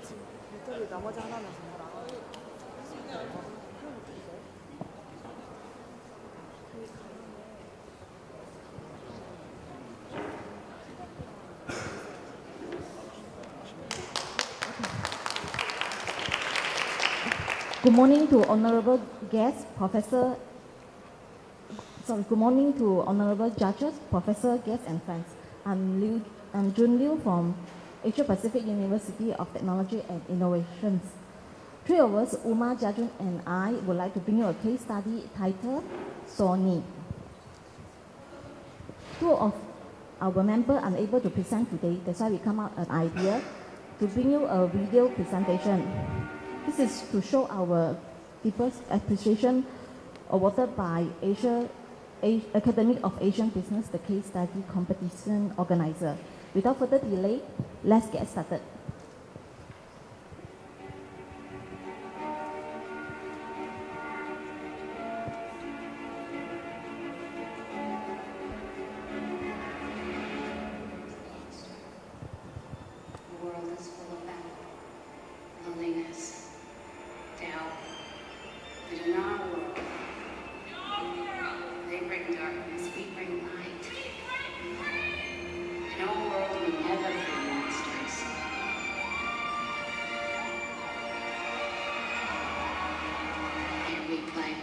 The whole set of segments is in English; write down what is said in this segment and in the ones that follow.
저기 나머지 하나는 정말 안 하고. Good morning to honorable guests, good morning to honorable judges, professor, guests, and friends. I'm Jundi from Asia Pacific University of Technology and Innovations. Three of us, UMAR, Jiajun, and I, would like to bring you a case study titled Sony. Two of our members are unable to present today, that's why we come up with an idea to bring you a video presentation. This is to show our people's appreciation awarded by Academy of Asian Business, the case study competition organizer. Without further delay, let's get started. The world is full of them. Loneliness, doubt. But in our world, they bring darkness, we bring light. In our world, we never fear monsters. Here we play.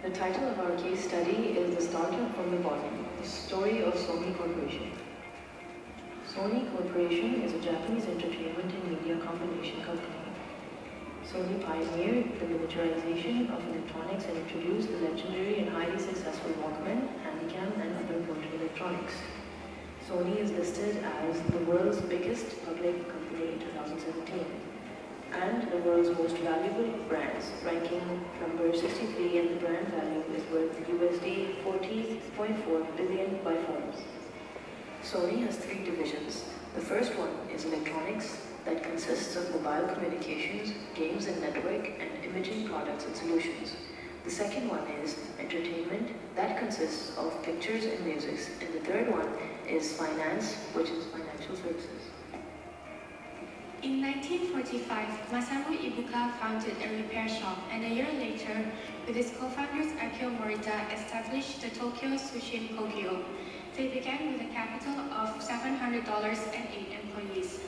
The title of our case study is The Startup from the Bottom, the story of Sony Corporation. Sony Corporation is a Japanese entertainment and media combination company. Sony pioneered the miniaturization of electronics and introduced the legendary and highly successful Walkman, Handycam, and other portable electronics. Sony is listed as the world's biggest public company in 2017. And the world's most valuable brands, ranking number 63, and the brand value is worth USD 40.4 billion by Forbes. Sony has three divisions. The first one is electronics, that consists of mobile communications, games and network, and imaging products and solutions. The second one is entertainment, that consists of pictures and music. And the third one is finance, which is financial services. In 1945, Masaru Ibuka founded a repair shop, and a year later, with his co-founders Akio Morita, established the Tokyo Sushin Kogyo. They began with a capital of $700 and 8 employees.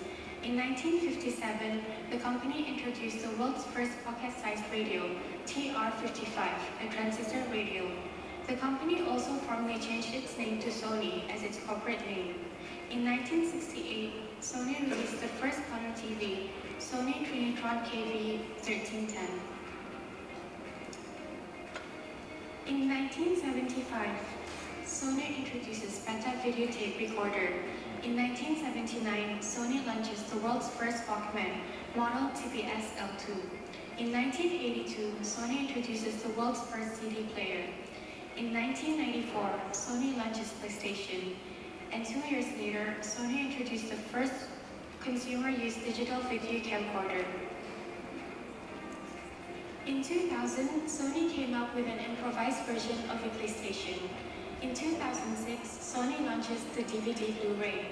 In 1957, the company introduced the world's first pocket-sized radio, TR-55, a transistor radio. The company also formally changed its name to Sony as its corporate name. In 1968, Sony released the first color TV, Sony Trinitron KV1310. In 1975, Sony introduces Beta videotape recorder. In 1979, Sony launches the world's first Walkman, model TPS L2. In 1982, Sony introduces the world's first CD player. In 1994, Sony launches PlayStation. And 2 years later, Sony introduced the first consumer-use digital video camcorder. In 2000, Sony came up with an improvised version of a PlayStation. In 2006, Sony launches the DVD Blu-ray.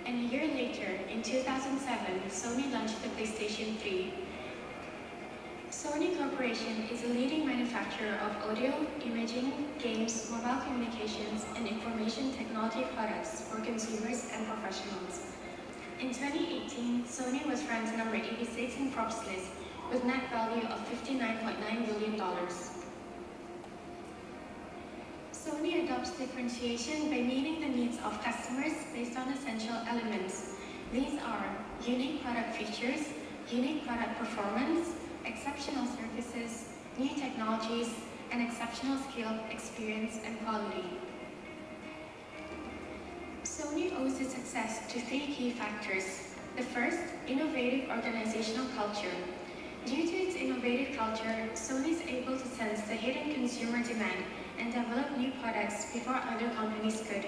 And a year later, in 2007, Sony launched the PlayStation 3. Sony Corporation is a leading manufacturer of audio, imaging, games, mobile communications, and information technology products for consumers and professionals. In 2018, Sony was ranked number 86 in Forbes list with net value of $59.9 billion. Sony adopts differentiation by meeting the needs of customers based on essential elements. These are unique product features, unique product performance, exceptional services, new technologies, and exceptional skill, experience, and quality. Sony owes its success to three key factors. The first, innovative organizational culture. Due to its innovative culture, Sony is able to sense the hidden consumer demand and develop new products before other companies could.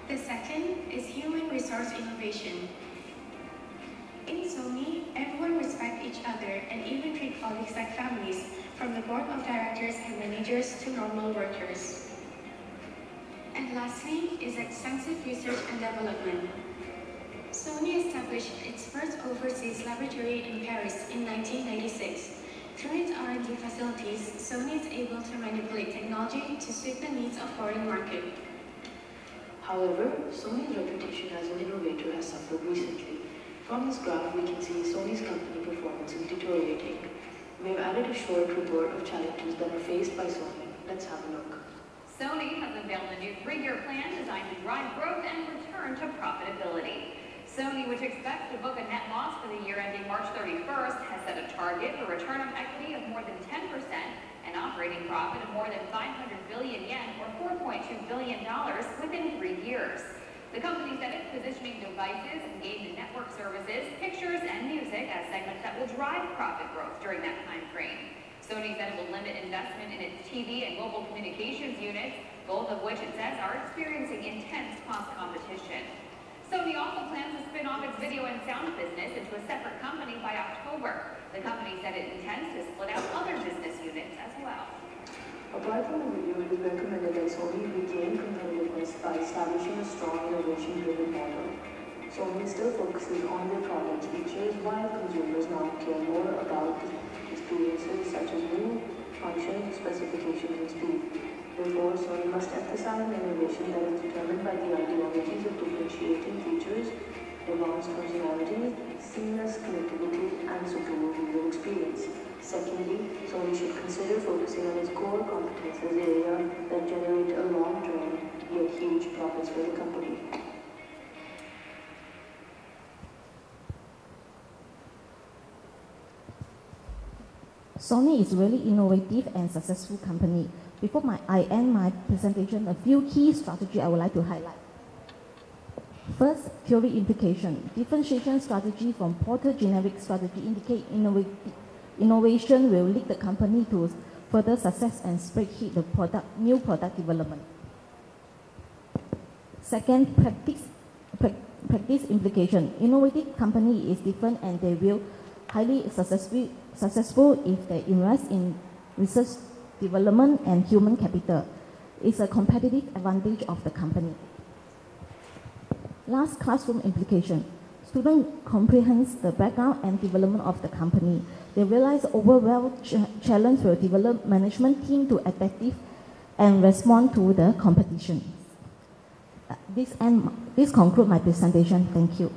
The second is human resource innovation. In Sony, everyone respects each other and even treat colleagues like families, from the board of directors and managers to normal workers. And lastly is extensive research and development. Sony established its first overseas laboratory in Paris in 1996. Through its R&D facilities, Sony is able to manipulate technology to suit the needs of foreign market. However, Sony's reputation as an innovator has suffered recently. From this graph, we can see Sony's company performance is deteriorating. We have added a short report of challenges that are faced by Sony. Let's have a look. Sony has unveiled a new 3-year plan designed to drive growth and return to profitability. Sony, which expects to book a net loss for the year ending March 31st, has set a target for return on equity of more than 10% and operating profit of more than 500 billion yen, or $4.2 billion, within 3 years. The company said it's positioning devices, game and network services, pictures, and music as segments that will drive profit growth during that time frame. Sony said it will limit investment in its TV and mobile communications units, both of which it says are experiencing intense cost competition. Sony also plans to spin off its video and sound business into a separate company by October. The company said it intends to split out other business units as well. Apart from the video, it is recommended that Sony regain competitiveness by establishing a strong innovation-driven model. Sony still focuses on their product features while consumers now care more about experiences such as new functions, specifications, and speed. Therefore, Sony must emphasize innovation that is determined by the ideologies of differentiating features, advanced functionality, seamless connectivity, and superior user experience. Secondly, Sony should consider focusing on its core competences area that generate a long-term yet huge profits for the company. Sony is really innovative and successful company. Before I end my presentation, a few key strategies I would like to highlight. First, theory implication. Differentiation strategy from porter generic strategy indicate innovation will lead the company to further success and spearhead the new product development. Second, practice implication. Innovative company is different and they will highly successful if they invest in research, development, and human capital. It's a competitive advantage of the company. Last, classroom implication. Students comprehend the background and development of the company. They realize overwhelming challenge will develop management team to effective and respond to the competition. This concludes my presentation. Thank you.